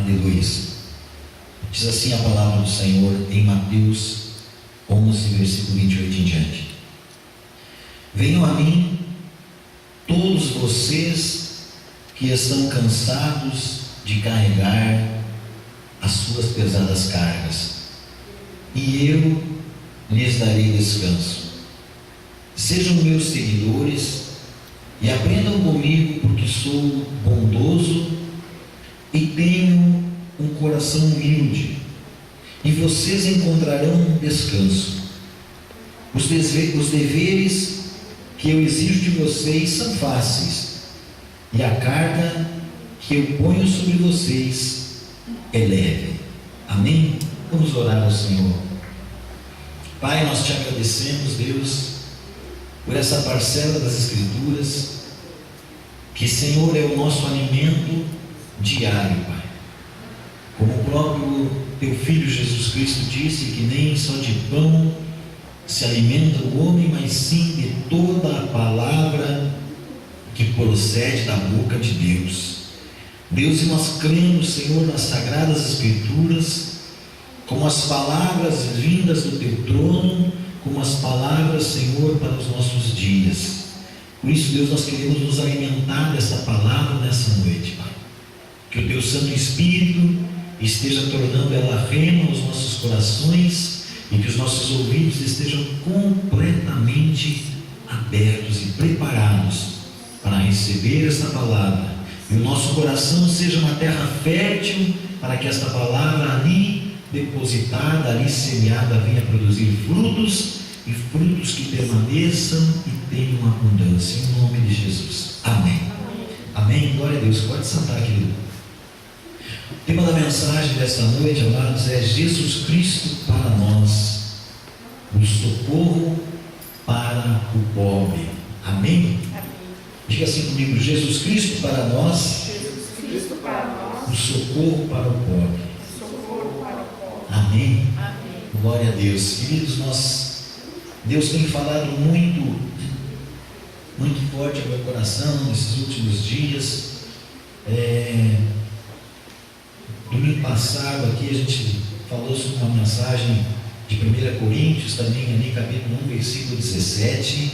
Aleluia. Diz assim a palavra do Senhor em Mateus 11, versículo 28 em diante: venham a mim todos vocês que estão cansados de carregar as suas pesadas cargas, e eu lhes darei descanso. Sejam meus seguidores e aprendam comigo, porque sou bondoso e tenho um coração humilde, e vocês encontrarão descanso. Os deveres que eu exijo de vocês são fáceis, e a carga que eu ponho sobre vocês é leve. Amém? Vamos orar ao Senhor. Pai, nós te agradecemos, Deus, por essa parcela das Escrituras, que, Senhor, é o nosso alimento diário, Pai. Como o próprio Teu Filho Jesus Cristo disse, que nem só de pão se alimenta o homem, mas sim de toda a palavra que procede da boca de Deus. Deus, e nós cremos, Senhor, nas Sagradas Escrituras, como as palavras vindas do Teu trono, como as palavras, Senhor, para os nossos dias. Por isso, Deus, nós queremos nos alimentar dessa palavra nessa noite, Pai. Que o Teu Santo Espírito esteja tornando ela rema aos nossos corações, e que os nossos ouvidos estejam completamente abertos e preparados para receber esta palavra, e o nosso coração seja uma terra fértil para que esta palavra ali depositada, ali semeada, venha produzir frutos, e frutos que permaneçam e tenham abundância, em nome de Jesus. Amém. Amém. Glória a Deus. Pode sentar, querido. O tema da mensagem desta noite, amados, é Jesus Cristo para nós, o socorro para o pobre. Amém? Diga assim comigo: Jesus Cristo para nós, o socorro para o pobre. Amém? Glória a Deus. Queridos, Deus tem falado muito forte ao meu coração nesses últimos dias. Domingo passado aqui a gente falou sobre uma mensagem de 1 Coríntios, também ali capítulo 1, versículo 17,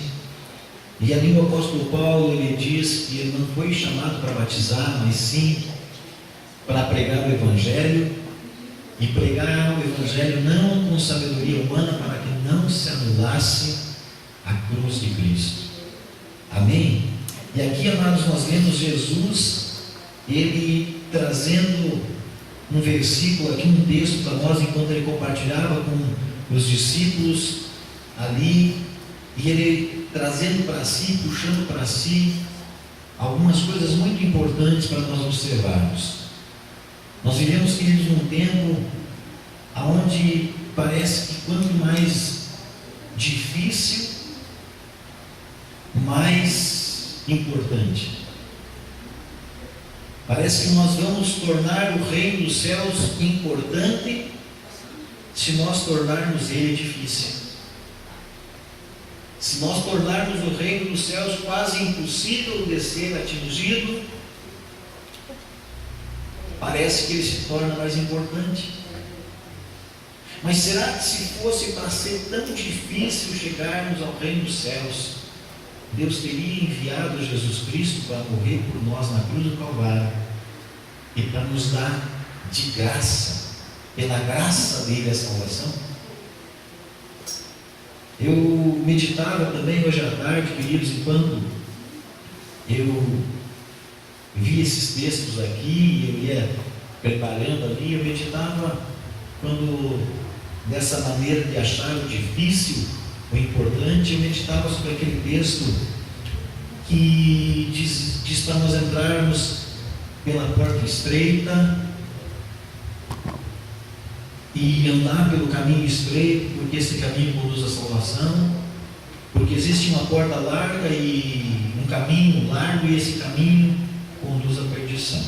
e ali o apóstolo Paulo, ele diz que ele não foi chamado para batizar, mas sim para pregar o Evangelho, e pregar o Evangelho não com sabedoria humana, para que não se anulasse a cruz de Cristo. Amém? E aqui, amados, nós vemos Jesus, ele trazendo um versículo aqui, um texto para nós, enquanto ele compartilhava com os discípulos ali, e ele trazendo para si, puxando para si algumas coisas muito importantes para nós observarmos. Nós vivemos, queridos, num tempo onde parece que quanto mais difícil, mais importante. Parece que nós vamos tornar o reino dos céus importante se nós tornarmos ele difícil. Se nós tornarmos o reino dos céus quase impossível de ser atingido, parece que ele se torna mais importante. Mas será que se fosse para ser tão difícil chegarmos ao reino dos céus, Deus teria enviado Jesus Cristo para morrer por nós na cruz do Calvário e para nos dar de graça, pela graça dele, a salvação? Eu meditava também hoje à tarde, queridos, enquanto eu vi esses textos aqui, eu ia preparando ali, eu meditava quando, dessa maneira de achar o difícil, o importante, eu meditava sobre aquele texto que diz para nós entrarmos pela porta estreita e andar pelo caminho estreito, porque esse caminho conduz à salvação, porque existe uma porta larga e um caminho largo, e esse caminho conduz à perdição.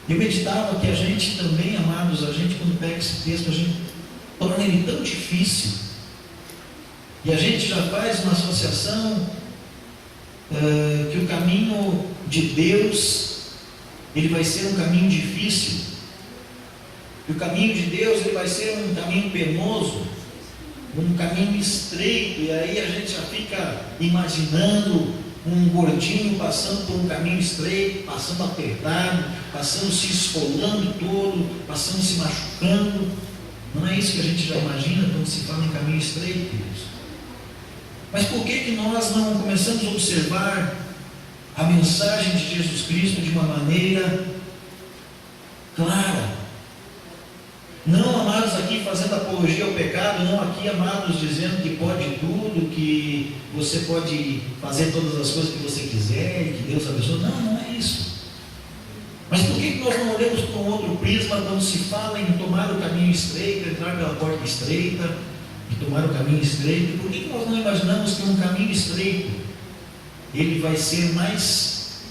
Eu meditava que a gente também, amados, a gente quando pega esse texto, a gente torna ele tão difícil, e a gente já faz uma associação que o caminho de Deus ele vai ser um caminho difícil. E o caminho de Deus, ele vai ser um caminho penoso, um caminho estreito. E aí a gente já fica imaginando um gordinho passando por um caminho estreito, passando apertado, passando se esfolando todo, passando se machucando. Não é isso que a gente já imagina quando se fala em caminho estreito, queridos? Mas por que nós não começamos a observar a mensagem de Jesus Cristo de uma maneira clara? Não, amados, aqui fazendo apologia ao pecado, não aqui, amados, dizendo que pode tudo, que você pode fazer todas as coisas que você quiser e que Deus abençoe. Não, não é isso. Mas por que nós não olhamos para um outro prisma quando se fala em tomar o caminho estreito, entrar pela porta estreita e tomar o caminho estreito? Por que nós não imaginamos que um caminho estreito ele vai ser mais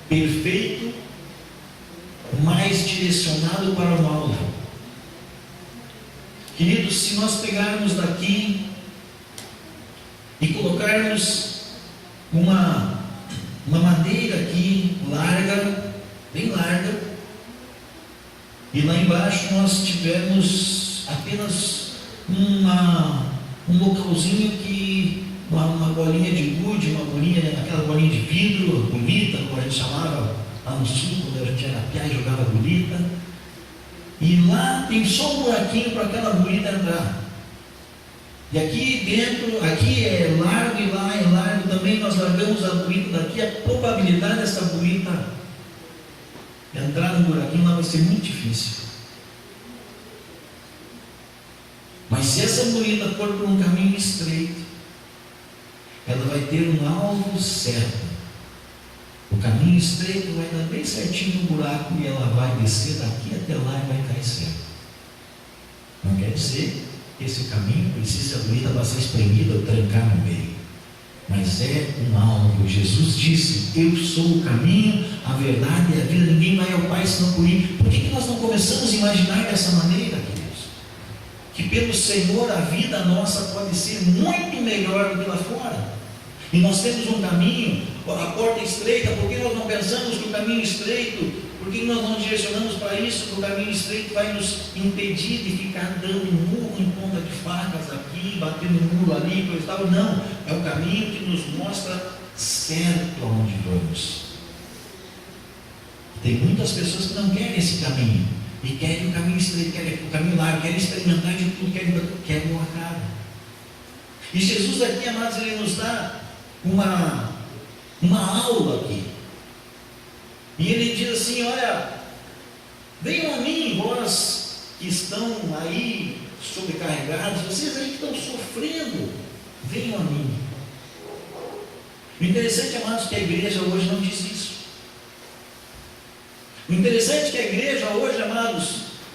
perfeito, mais direcionado para o alvo? Queridos, se nós pegarmos daqui e colocarmos uma madeira aqui larga, bem larga, e lá embaixo nós tivermos apenas um localzinho que uma bolinha de gude, aquela bolinha de vidro, bolita, como a gente chamava lá no sul, quando a gente era piá e jogava bolita. E lá tem só um buraquinho para aquela bolita entrar. E aqui dentro, aqui é largo e lá é largo também. Nós largamos a bolita daqui. A probabilidade dessa bolita entrar no buraquinho lá vai ser muito difícil. Mas se essa bolita for por um caminho estreito, ela vai ter um alvo certo. O caminho estreito vai dar bem certinho no buraco e ela vai descer daqui até lá e vai cair certo. Não quer dizer que esse caminho precisa a bolita para ser espremida ou trancar no meio. Mas é um alvo. Jesus disse: eu sou o caminho, a verdade e a vida. Ninguém vai ao Pai senão por mim. Por que nós não começamos a imaginar dessa maneira, queridos? Que pelo Senhor a vida nossa pode ser muito melhor do que lá fora. E nós temos um caminho, a porta estreita. Por que nós não pensamos que o caminho estreito, por que nós não direcionamos para isso? Que o caminho estreito vai nos impedir de ficar dando murro em ponta de facas aqui, batendo muro ali, coisa e tal. Não, é o caminho que nos mostra certo aonde vamos. Tem muitas pessoas que não querem esse caminho, e querem o caminho estreito, querem o caminho largo, querem experimentar de tudo, querem o acaso. E Jesus aqui, amados, ele nos dá uma aula aqui. E ele diz assim: olha, venham a mim, vós que estão aí sobrecarregados, vocês aí que estão sofrendo, venham a mim. O interessante, amados, é que a igreja hoje não diz isso. O interessante é que a igreja hoje, amados,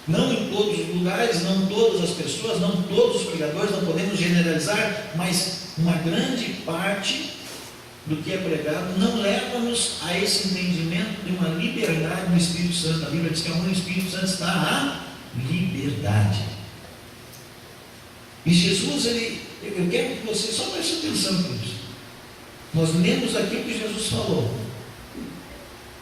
não em todos os lugares, não todas as pessoas, não todos os pregadores, não podemos generalizar, mas uma grande parte do que é pregado não leva-nos a esse entendimento de uma liberdade do Espírito Santo. A Bíblia diz que onde o Espírito Santo está, a liberdade. E Jesus, eu quero que você só preste atenção nisso. Nós lemos aqui o que Jesus falou.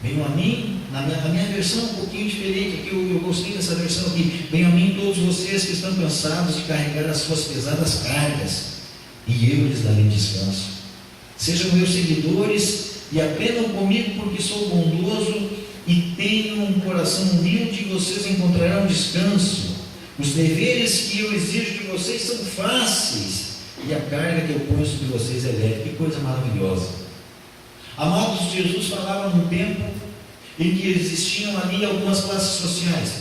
Venham a mim, na minha versão um pouquinho diferente, aqui eu gostei dessa versão aqui. Venham a mim todos vocês que estão cansados de carregar as suas pesadas cargas, e eu lhes darei descanso. Sejam meus seguidores e aprendam comigo, porque sou bondoso e tenho um coração humilde, e vocês encontrarão descanso. Os deveres que eu exijo de vocês são fáceis, e a carga que eu ponho sobre vocês é leve. Que coisa maravilhosa. Amados, Jesus falava num tempo em que existiam ali algumas classes sociais.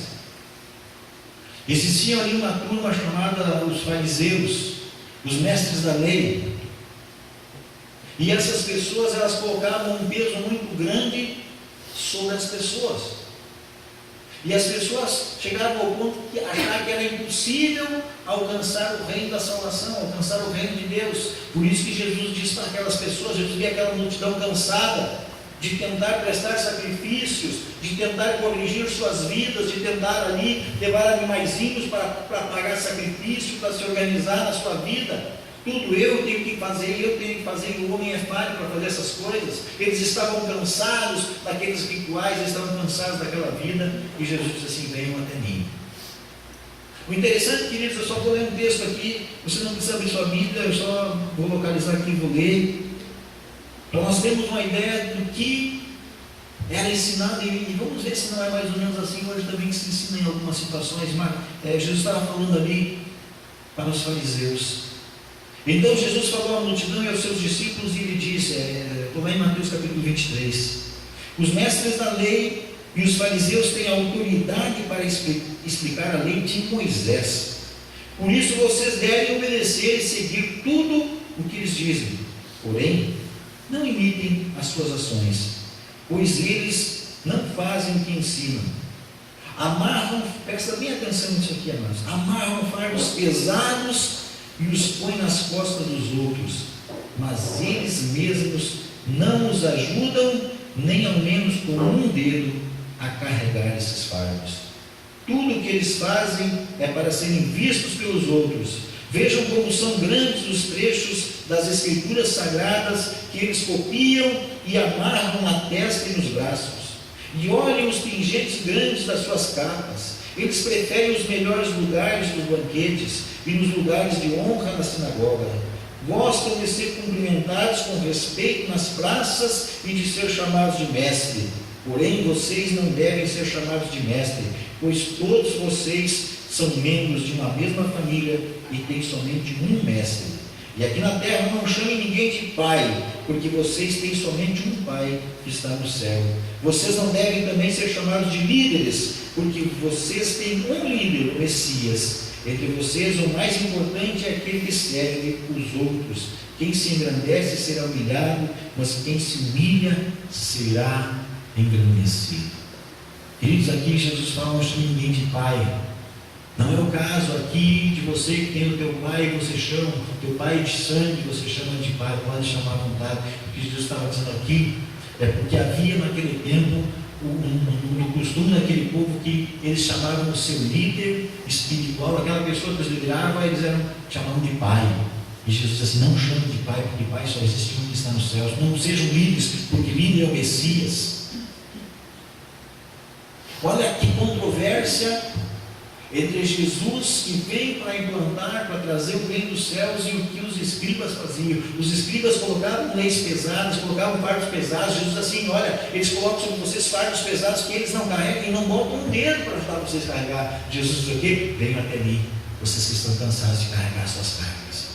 Existia ali uma turma chamada os fariseus, os mestres da lei. E essas pessoas, elas colocavam um peso muito grande sobre as pessoas. E as pessoas chegavam ao ponto de achar que era impossível alcançar o reino da salvação, alcançar o reino de Deus. Por isso que Jesus disse para aquelas pessoas, Jesus via aquela multidão cansada de tentar prestar sacrifícios, de tentar corrigir suas vidas, de tentar ali levar animaizinhos para pagar sacrifício, para se organizar na sua vida. Tudo eu tenho que fazer, e o homem é falho para fazer essas coisas. Eles estavam cansados daqueles rituais, eles estavam cansados daquela vida, e Jesus disse assim: venham até mim. O interessante, queridos, eu só vou ler um texto aqui, você não precisa abrir sua Bíblia, eu só vou localizar aqui e vou ler. Então nós temos uma ideia do que era ensinado, e vamos ver se não é mais ou menos assim hoje também que se ensina em algumas situações. Mas Jesus estava falando ali para os fariseus. Então Jesus falou à multidão e aos seus discípulos, e ele disse, estou lá em Mateus capítulo 23, os mestres da lei e os fariseus têm autoridade para explicar a lei de Moisés, por isso vocês devem obedecer e seguir tudo o que eles dizem, porém não imitem as suas ações, pois eles não fazem o que ensinam. Amarram, presta bem atenção nisso aqui, amados, amarram fardos pesados e os põem nas costas dos outros, mas eles mesmos não os ajudam, nem ao menos com um dedo, a carregar esses fardos. Tudo o que eles fazem é para serem vistos pelos outros. Vejam como são grandes os trechos das escrituras sagradas que eles copiam e amarram na testa e nos braços. E olhem os pingentes grandes das suas capas. Eles preferem os melhores lugares dos banquetes e nos lugares de honra na sinagoga. Gostam de ser cumprimentados com respeito nas praças e de ser chamados de mestre. Porém, vocês não devem ser chamados de mestre, pois todos vocês são membros de uma mesma família e têm somente um mestre. E aqui na terra não chamem ninguém de pai, porque vocês têm somente um pai que está no céu. Vocês não devem também ser chamados de líderes, porque vocês têm um líder, o Messias. Entre vocês o mais importante é aquele que serve os outros. Quem se engrandece será humilhado, mas quem se humilha será engrandecido. Queridos, aqui Jesus fala: não chame ninguém de pai. Não é o caso aqui de você que tem o teu pai, você chama, teu pai de sangue, você chama de pai, pode chamar à vontade. O que Jesus estava dizendo aqui é porque havia naquele tempo um costume daquele povo que eles chamavam o seu líder espiritual, aquela pessoa que os liderava, eles chamavam de pai. E Jesus disse assim: não chame de pai, porque pai só existe um que está nos céus. Não sejam líderes, porque líder é o Messias. Olha que controvérsia entre Jesus, que vem para implantar, para trazer o reino dos céus, e o que os escribas faziam. Os escribas colocavam leis pesadas, colocavam fardos pesados. Jesus assim: olha, eles colocam sobre vocês fardos pesados que eles não carregam e não botam um dedo para ajudar vocês a carregar. Jesus diz o quê? Venham até mim, vocês que estão cansados de carregar suas cargas,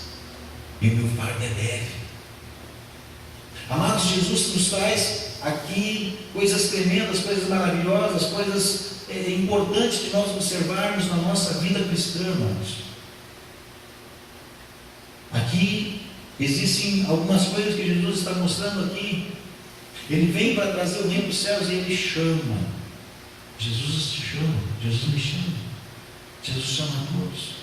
e o meu fardo é leve. Amados, Jesus nos traz aqui coisas tremendas, coisas maravilhosas, coisas importantes de nós observarmos na nossa vida cristã, amados. Aqui existem algumas coisas que Jesus está mostrando aqui. Ele vem para trazer o reino dos céus e ele chama. Jesus te chama, Jesus me chama, Jesus chama a todos.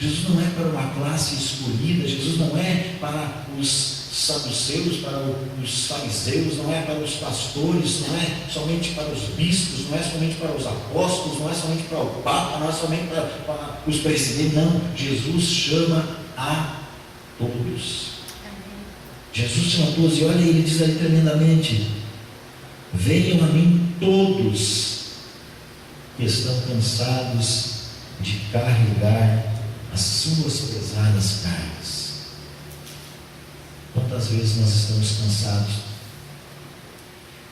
Jesus não é para uma classe escolhida, Jesus não é para os saduceus, para os fariseus, não é para os pastores, não é somente para os bispos, não é somente para os apóstolos, não é somente para o Papa, não é somente para os presidentes, não. Jesus chama a todos. Jesus chama a todos, e olha, ele diz ali tremendamente: venham a mim todos que estão cansados de carregar as suas pesadas cargas. Quantas vezes nós estamos cansados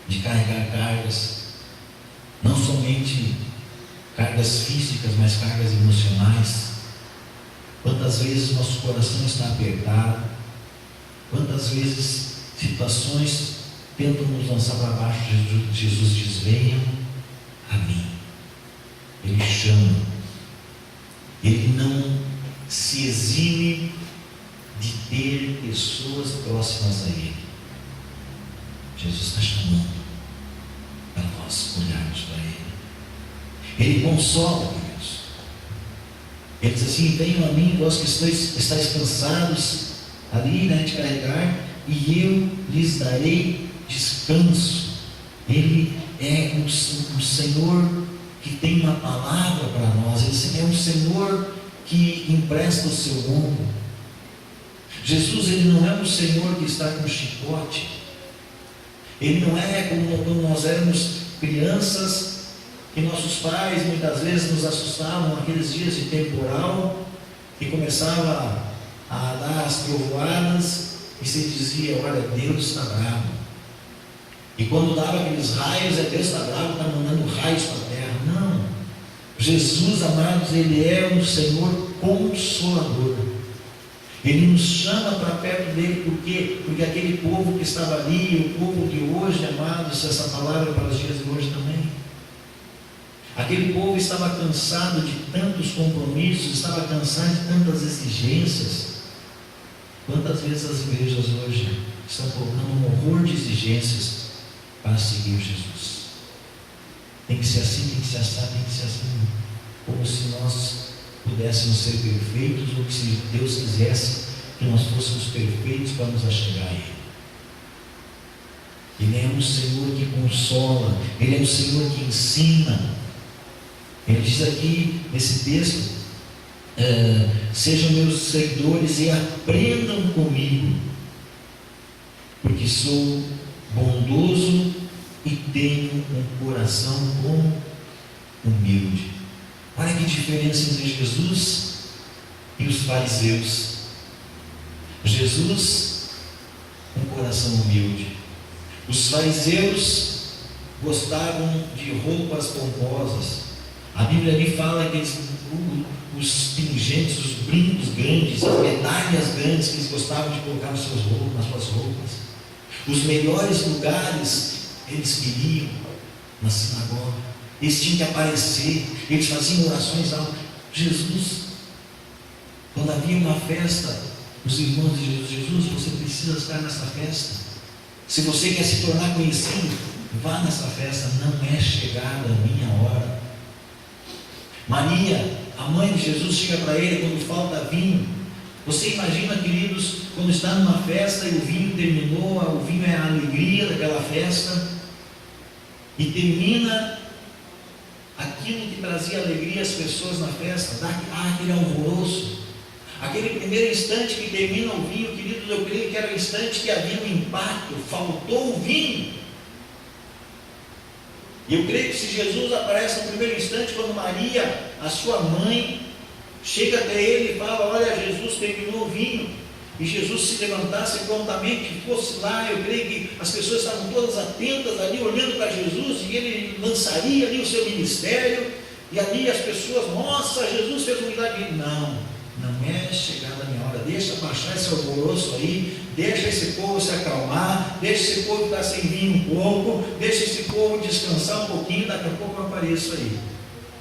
de carregar cargas, não somente cargas físicas, mas cargas emocionais? Quantas vezes nosso coração está apertado? Quantas vezes situações tentam nos lançar para baixo? Jesus diz: venham a mim. Ele chama. Ele não se exime de ter pessoas próximas a Ele. Jesus está chamando para nós olharmos para Ele. Ele consola, Deus. Ele diz assim: venham a mim, vós que estáis cansados ali, de carregar, e eu lhes darei descanso. Ele é um Senhor que tem uma palavra para nós. Ele é um Senhor que empresta o seu ombro. Jesus, Ele não é um Senhor que está com chicote. Ele não é como quando nós éramos crianças, que nossos pais muitas vezes nos assustavam naqueles dias de temporal, e começava a dar as trovoadas, e se dizia: olha, Deus está bravo. E quando dava aqueles raios, Deus está bravo, está mandando raios para a terra. Não. Jesus, amados, Ele é um Senhor consolador. Ele nos chama para perto dele, por quê? Porque aquele povo que estava ali, o povo de hoje, amados, essa palavra para os dias de hoje também, aquele povo estava cansado de tantos compromissos, estava cansado de tantas exigências. Quantas vezes as igrejas hoje estão colocando um horror de exigências para seguir Jesus? Tem que ser assim, tem que ser assim, tem que ser assim, como se nós pudéssemos ser perfeitos, ou que se Deus quisesse que nós fôssemos perfeitos para nos achegar a Ele. Ele é um Senhor que consola, Ele é um Senhor que ensina. Ele diz aqui nesse texto: sejam meus seguidores e aprendam comigo, porque sou bondoso e tenho um coração humilde. Olha que diferença entre Jesus e os fariseus. Jesus, um coração humilde. Os fariseus gostavam de roupas pomposas. A Bíblia ali fala que os pingentes, os brincos grandes, as medalhas grandes que eles gostavam de colocar nas suas roupas. Os melhores lugares eles queriam na sinagoga. Eles tinham que aparecer, eles faziam orações altas. Jesus, quando havia uma festa, os irmãos de Jesus: você precisa estar nessa festa. Se você quer se tornar conhecido, vá nessa festa. Não é chegada a minha hora. Maria, a mãe de Jesus, chega para ele quando falta vinho. Você imagina, queridos, quando está numa festa e o vinho terminou, o vinho é a alegria daquela festa, e termina aquilo que trazia alegria às pessoas na festa, dá aquele alvoroço. Aquele primeiro instante que termina o vinho, queridos, eu creio que era o instante que havia um impacto, faltou o vinho. E eu creio que se Jesus aparece no primeiro instante, quando Maria, a sua mãe, chega até ele e fala: olha, Jesus terminou o vinho, e Jesus se levantasse prontamente e fosse lá, eu creio que as pessoas estavam todas atentas ali, olhando para Jesus, e ele lançaria ali o seu ministério, e ali as pessoas: nossa, Jesus fez um milagre. Não é chegada a minha hora. Deixa baixar esse alvoroço aí, deixa esse povo se acalmar, deixa esse povo estar sem vinho um pouco, deixa esse povo descansar um pouquinho, daqui a pouco eu apareço aí.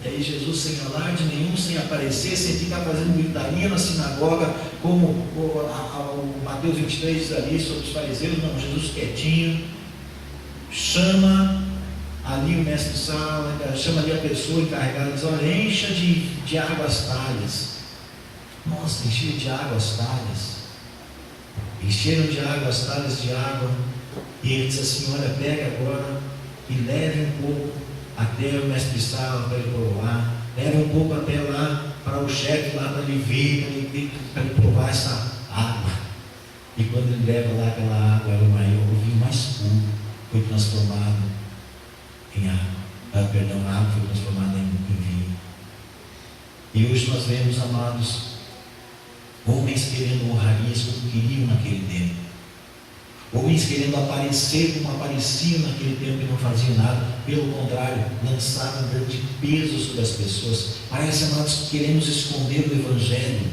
E aí Jesus, sem alarde nenhum, sem aparecer, sem ficar fazendo gritaria na sinagoga, como o Mateus 23 diz ali sobre os fariseus. Não, Jesus quietinho, chama ali o mestre sala, chama ali a pessoa encarregada, diz: olha, encha de água as talhas. Nossa, encheram de água as talhas. Encheram de água as talhas de água. E ele disse assim: olha, pega agora e leve um pouco até o mestre sala para ele provar. Leve um pouco até lá para o chefe lá para ele ver, para ele provar essa água. E quando ele leva lá aquela água, era o vinho mais puro, foi transformado em água. A água foi transformada em vinho. E hoje nós vemos, amados, homens querendo honrarias como queriam naquele tempo. Homens querendo aparecer como apareciam naquele tempo e não faziam nada. Pelo contrário, lançaram um grande peso sobre as pessoas. Parece, amados, que queremos esconder o Evangelho.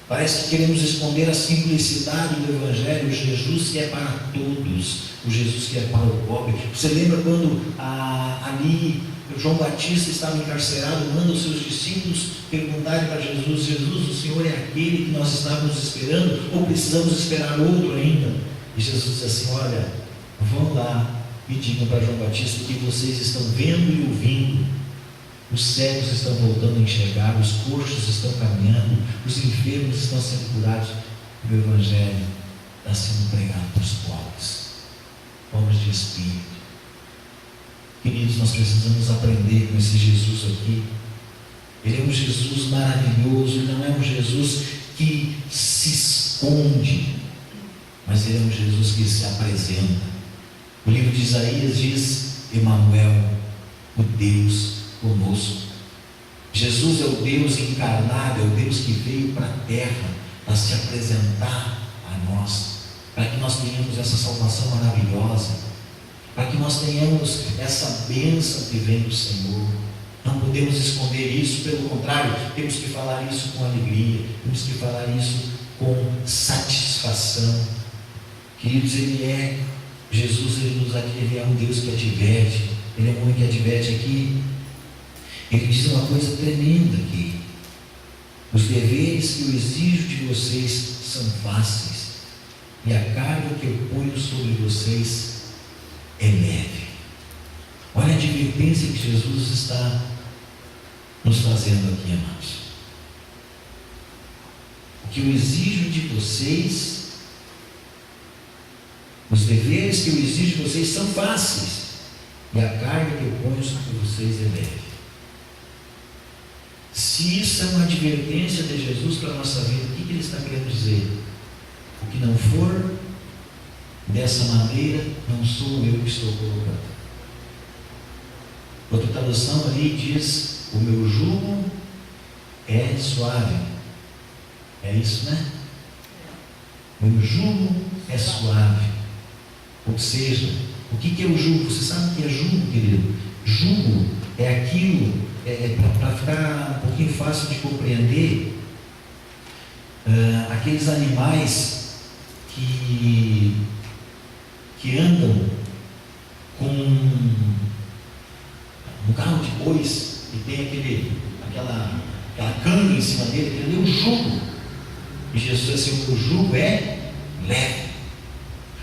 Parece que queremos esconder a simplicidade do Evangelho. O Jesus que é para todos, o Jesus que é para o pobre. Você lembra quando ali João Batista estava encarcerado, manda os seus discípulos perguntarem para Jesus: Jesus, o Senhor é aquele que nós estávamos esperando, ou precisamos esperar outro ainda? E Jesus diz assim: olha, vão lá e digam para João Batista que vocês estão vendo e ouvindo, os cegos estão voltando a enxergar, os coxos estão caminhando, os enfermos estão sendo curados, e o Evangelho está sendo pregado para os pobres, pobres de espírito. Queridos, nós precisamos aprender com esse Jesus aqui. Ele é um Jesus maravilhoso, ele não é um Jesus que se esconde, mas Ele é um Jesus que se apresenta. O livro de Isaías diz: Emanuel, o Deus conosco. Jesus é o Deus encarnado, é o Deus que veio para a terra para se apresentar a nós, para que nós tenhamos essa salvação maravilhosa, para que nós tenhamos essa bênção que vem do Senhor. Não podemos esconder isso, pelo contrário, temos que falar isso com alegria, temos que falar isso com satisfação. Queridos, Jesus, ele é um Deus que adverte, Ele é um homem que adverte aqui. Ele diz uma coisa tremenda aqui: os deveres que eu exijo de vocês são fáceis, e a carga que eu ponho sobre vocês é leve. Olha a advertência que Jesus está nos trazendo aqui, amados. O que eu exijo de vocês, os deveres que eu exijo de vocês são fáceis, e a carga que eu ponho sobre vocês é leve. Se isso é uma advertência de Jesus para a nossa vida, o que Ele está querendo dizer? O que não for dessa maneira, não sou eu que estou colocando. Outra tradução ali diz: o meu jugo é suave. É isso, né? O meu jugo é suave. Ou seja, o que é o jugo? Você sabe o que é jugo, querido? Jugo é aquilo, para ficar um pouquinho fácil de compreender, aqueles animais que andam com um carro de bois e tem aquela canga em cima dele, aquele é o jugo. E Jesus disse assim: o jugo é leve.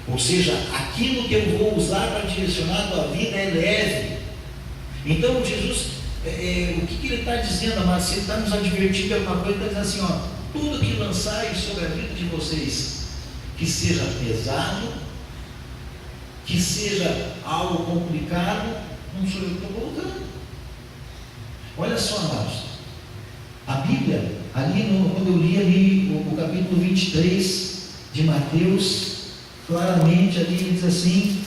Ou seja, aquilo que eu vou usar para direcionar a tua vida é leve. Então Jesus, o que Ele está dizendo, amados? Se Ele está nos advertindo de alguma coisa, Ele está dizendo assim: tudo que lançais sobre a vida de vocês, que seja pesado, que seja algo complicado, não sou eu que estou colocando. Olha só, amados, a Bíblia, quando eu li ali o capítulo 23 de Mateus, claramente ali ele diz assim: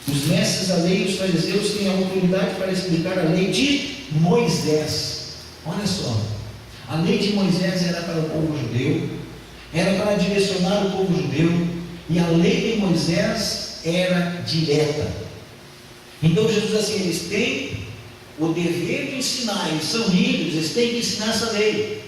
os mestres da lei e os fariseus têm a autoridade para explicar a lei de Moisés. Olha só, a lei de Moisés era para o povo judeu, era para direcionar o povo judeu, e a lei de Moisés era direta. Então Jesus diz assim: eles têm o dever de ensinar, eles são livres, eles têm que ensinar essa lei.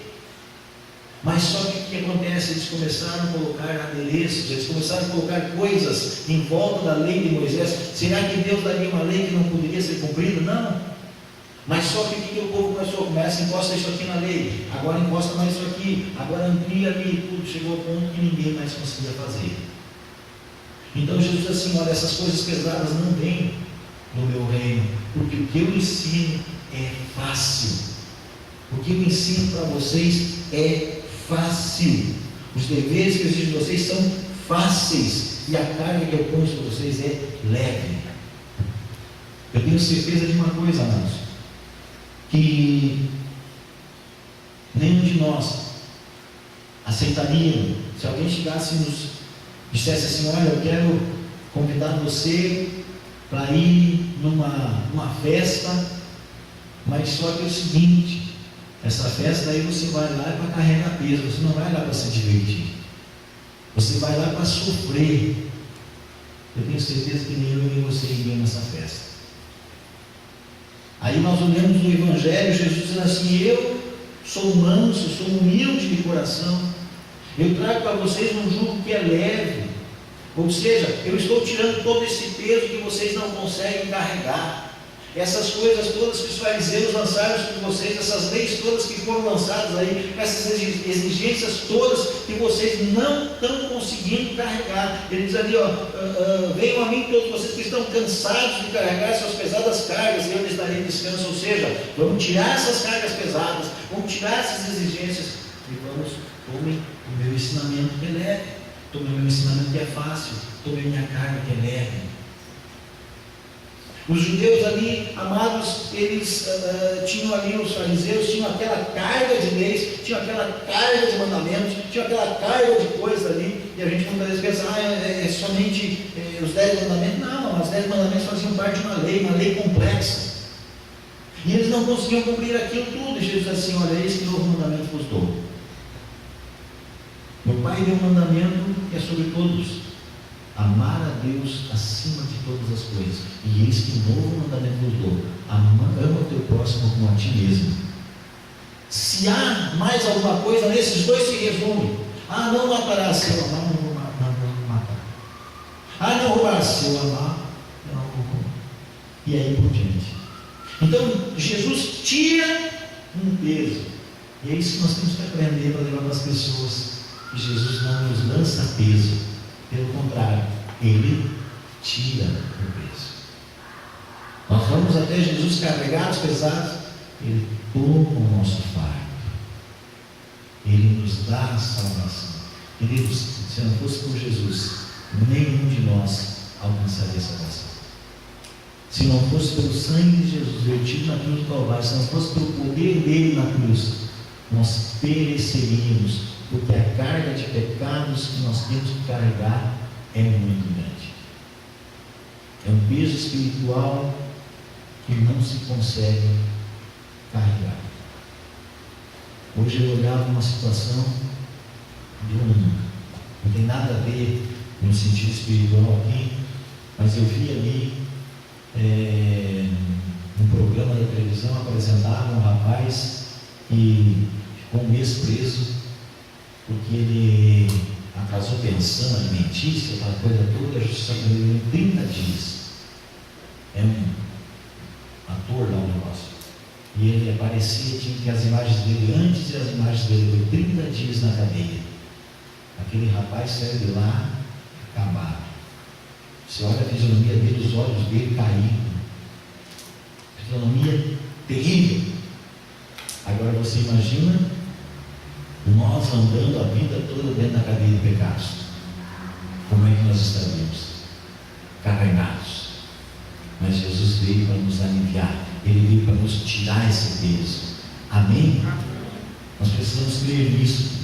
Mas só que o que acontece? Eles começaram a colocar adereços, eles começaram a colocar coisas em volta da lei de Moisés. Será que Deus daria uma lei que não poderia ser cumprida? Não. Mas só que o que o povo começa? Encosta isso aqui na lei, agora encosta mais isso aqui, agora amplia ali, tudo chegou ao ponto que ninguém mais conseguia fazer. Então Jesus diz assim: olha, essas coisas pesadas não vêm no meu reino, porque o que eu ensino é fácil. O que eu ensino para vocês é fácil. Os deveres que eu exijo de vocês são fáceis, e a carga que eu ponho sobre vocês é leve. Eu tenho certeza de uma coisa, amados, que nenhum de nós aceitaria se alguém chegasse e nos dissesse assim: olha, eu quero convidar você para ir numa festa, mas só que é o seguinte, essa festa aí você vai lá para carregar peso, você não vai lá para se divertir, você vai lá para sofrer. Eu tenho certeza que nem eu nem você iria nessa festa. Aí nós olhamos no Evangelho, Jesus diz assim: eu sou manso, sou humilde de coração, eu trago para vocês um jugo que é leve. Ou seja, eu estou tirando todo esse peso que vocês não conseguem carregar. Essas coisas todas que os fariseus lançaram sobre vocês, essas leis todas que foram lançadas aí, essas exigências todas que vocês não estão conseguindo carregar. Ele diz ali: venham a mim todos vocês que estão cansados de carregar suas pesadas cargas, e eu lhes darei descanso. Ou seja, vamos tirar essas cargas pesadas, vamos tirar essas exigências, e tomem o meu ensinamento que é leve, tomem o meu ensinamento que é fácil, tomem a minha carga que é leve. Os judeus ali, amados, eles tinham ali, os fariseus tinham aquela carga de leis, tinham aquela carga de mandamentos, tinham aquela carga de coisas ali, e a gente muitas vezes pensa, é somente os 10 mandamentos. Não, os 10 mandamentos faziam parte de uma lei complexa, e eles não conseguiam cumprir aquilo tudo. E Jesus disse assim: olha, esse novo mandamento vos dou. Meu Pai deu um mandamento que é sobre todos: amar a Deus acima de todas as coisas. E eis que novo mandamento vos dou: ama o teu próximo como a ti mesmo. Se há mais alguma coisa, nesses dois se resume: não matarás. Se eu amar, não vou matar. Não roubarás. Se eu amar, eu não vou roubar. E aí por diante. Então Jesus tira um peso. E é isso que nós temos que aprender para levar para as pessoas: que Jesus não nos lança peso. Pelo contrário, Ele tira o peso. Nós vamos até Jesus carregados, pesados, Ele toma o nosso fardo, Ele nos dá a salvação. Queridos, se não fosse por Jesus, nenhum de nós alcançaria a salvação. Se não fosse pelo sangue de Jesus vertido na cruz do Calvário, se não fosse pelo poder dele na cruz, nós pereceríamos, porque a carga de pecados que nós temos que carregar é muito grande. É um peso espiritual que não se consegue carregar. Hoje eu olhava uma situação não tem nada a ver no sentido espiritual aqui, mas eu vi ali no programa da televisão apresentava um rapaz que ficou um mês preso porque ele atrasou pensão alimentícia, aquela coisa toda. A justiça prendeu em 30 dias. É um ator lá, um negócio. E ele aparecia, tinha que as imagens dele antes e as imagens dele, foi 30 dias na cadeia. Aquele rapaz saiu de lá acabado. Você olha a fisionomia dele, os olhos dele caídos. Fisionomia terrível. Agora você imagina nós andando a vida toda dentro da cadeia de pecados. Como é que nós estaríamos? Carregados. Mas Jesus veio para nos aliviar. Ele veio para nos tirar esse peso. Amém? Nós precisamos crer nisso.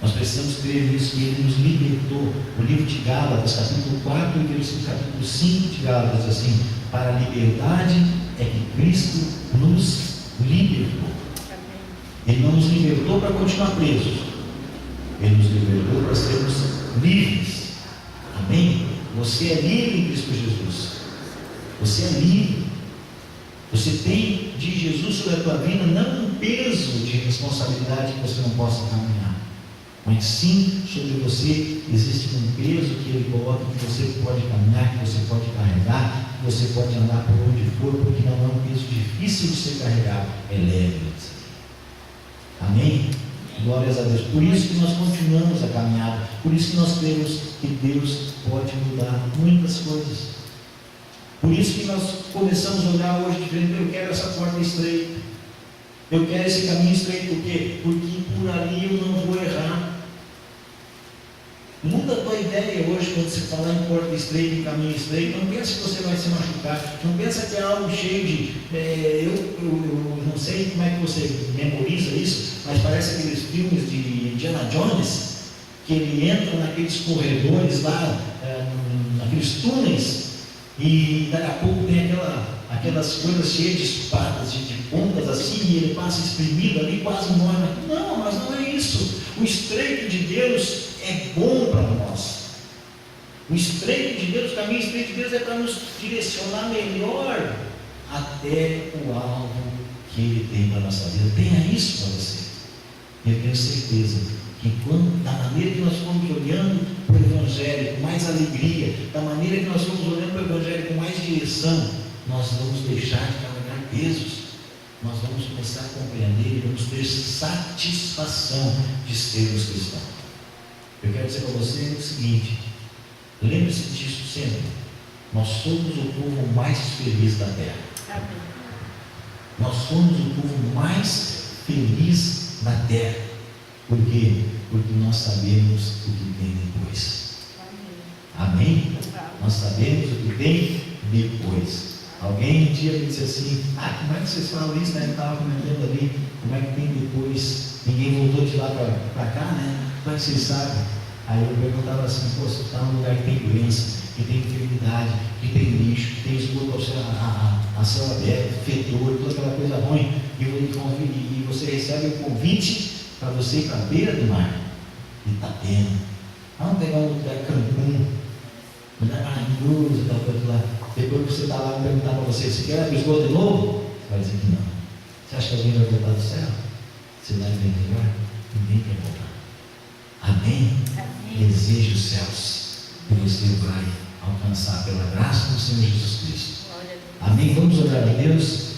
Nós precisamos crer nisso, que Ele nos libertou. O livro de Gálatas, capítulo 4 e versículo capítulo 5 de Gálatas, assim: para a liberdade é que Cristo nos libertou. Ele não nos libertou para continuar presos. Ele nos libertou para sermos livres. Amém? Você é livre em Cristo Jesus. Você é livre. Você tem de Jesus sobre a tua vida não um peso de responsabilidade que você não possa caminhar, mas sim sobre você existe um peso que Ele coloca, que você pode caminhar, que você pode carregar, que você pode andar por onde for, porque não é um peso difícil de ser carregado, é leve. Amém? Glórias a Deus. Por isso que nós continuamos a caminhada, por isso que nós cremos que Deus pode mudar muitas coisas. Por isso que nós começamos a olhar hoje diferente. Eu quero essa porta estreita, eu quero esse caminho estreito. Por quê? Porque por ali eu não vou errar. Muda a tua ideia hoje quando você falar em porta estreita, em caminho estreito. Não pensa que você vai se machucar, não pensa que é algo cheio de eu não sei como é que você memoriza isso, mas parece aqueles filmes de Indiana Jones, que ele entra naqueles corredores lá, naqueles túneis, e daqui a pouco tem aquelas coisas cheias de espadas, de pontas assim, e ele passa espremido ali, quase morre. Não, mas não é isso. O estreito de Deus é bom para nós. O estreito de Deus, o caminho estreito de Deus é para nos direcionar melhor até o alvo que Ele tem para a nossa vida. Tenha isso para você. Eu tenho certeza que da maneira que nós formos olhando para o Evangelho com mais alegria, da maneira que nós formos olhando para o Evangelho com mais direção, nós vamos deixar de carregar pesos. Nós vamos começar a compreender e vamos ter satisfação de sermos cristãos. Eu quero dizer para você o seguinte: lembre-se disso sempre. Nós somos o povo mais feliz da terra. Amém. Nós somos o povo mais feliz da terra. Por quê? Porque nós sabemos o que tem depois. Amém? Nós sabemos o que tem depois. Alguém um dia me disse assim: como é que vocês falam isso, né? Eu estava comentando ali, como é que tem depois? Ninguém voltou de lá para cá, né? Como é que vocês sabem? Aí eu perguntava assim: você está num lugar que tem doença, que tem enfermidade, que tem lixo, que tem esgoto a céu aberto, fedor, toda aquela coisa ruim, e você recebe o convite para você ir para a beira do mar, Itapema. Vamos pegar um lugar Cancún, um lugar maravilhoso, tal coisa lá. Depois que você está lá, perguntar para você: você quer o esgoto de novo? Você vai dizer que não. Você acha que alguém vai voltar do céu? Você vai ver melhor? Ninguém quer voltar. Amém? Amém. Deseje os céus que você vai alcançar pela graça do Senhor Jesus Cristo. Amém? Vamos orar a Deus.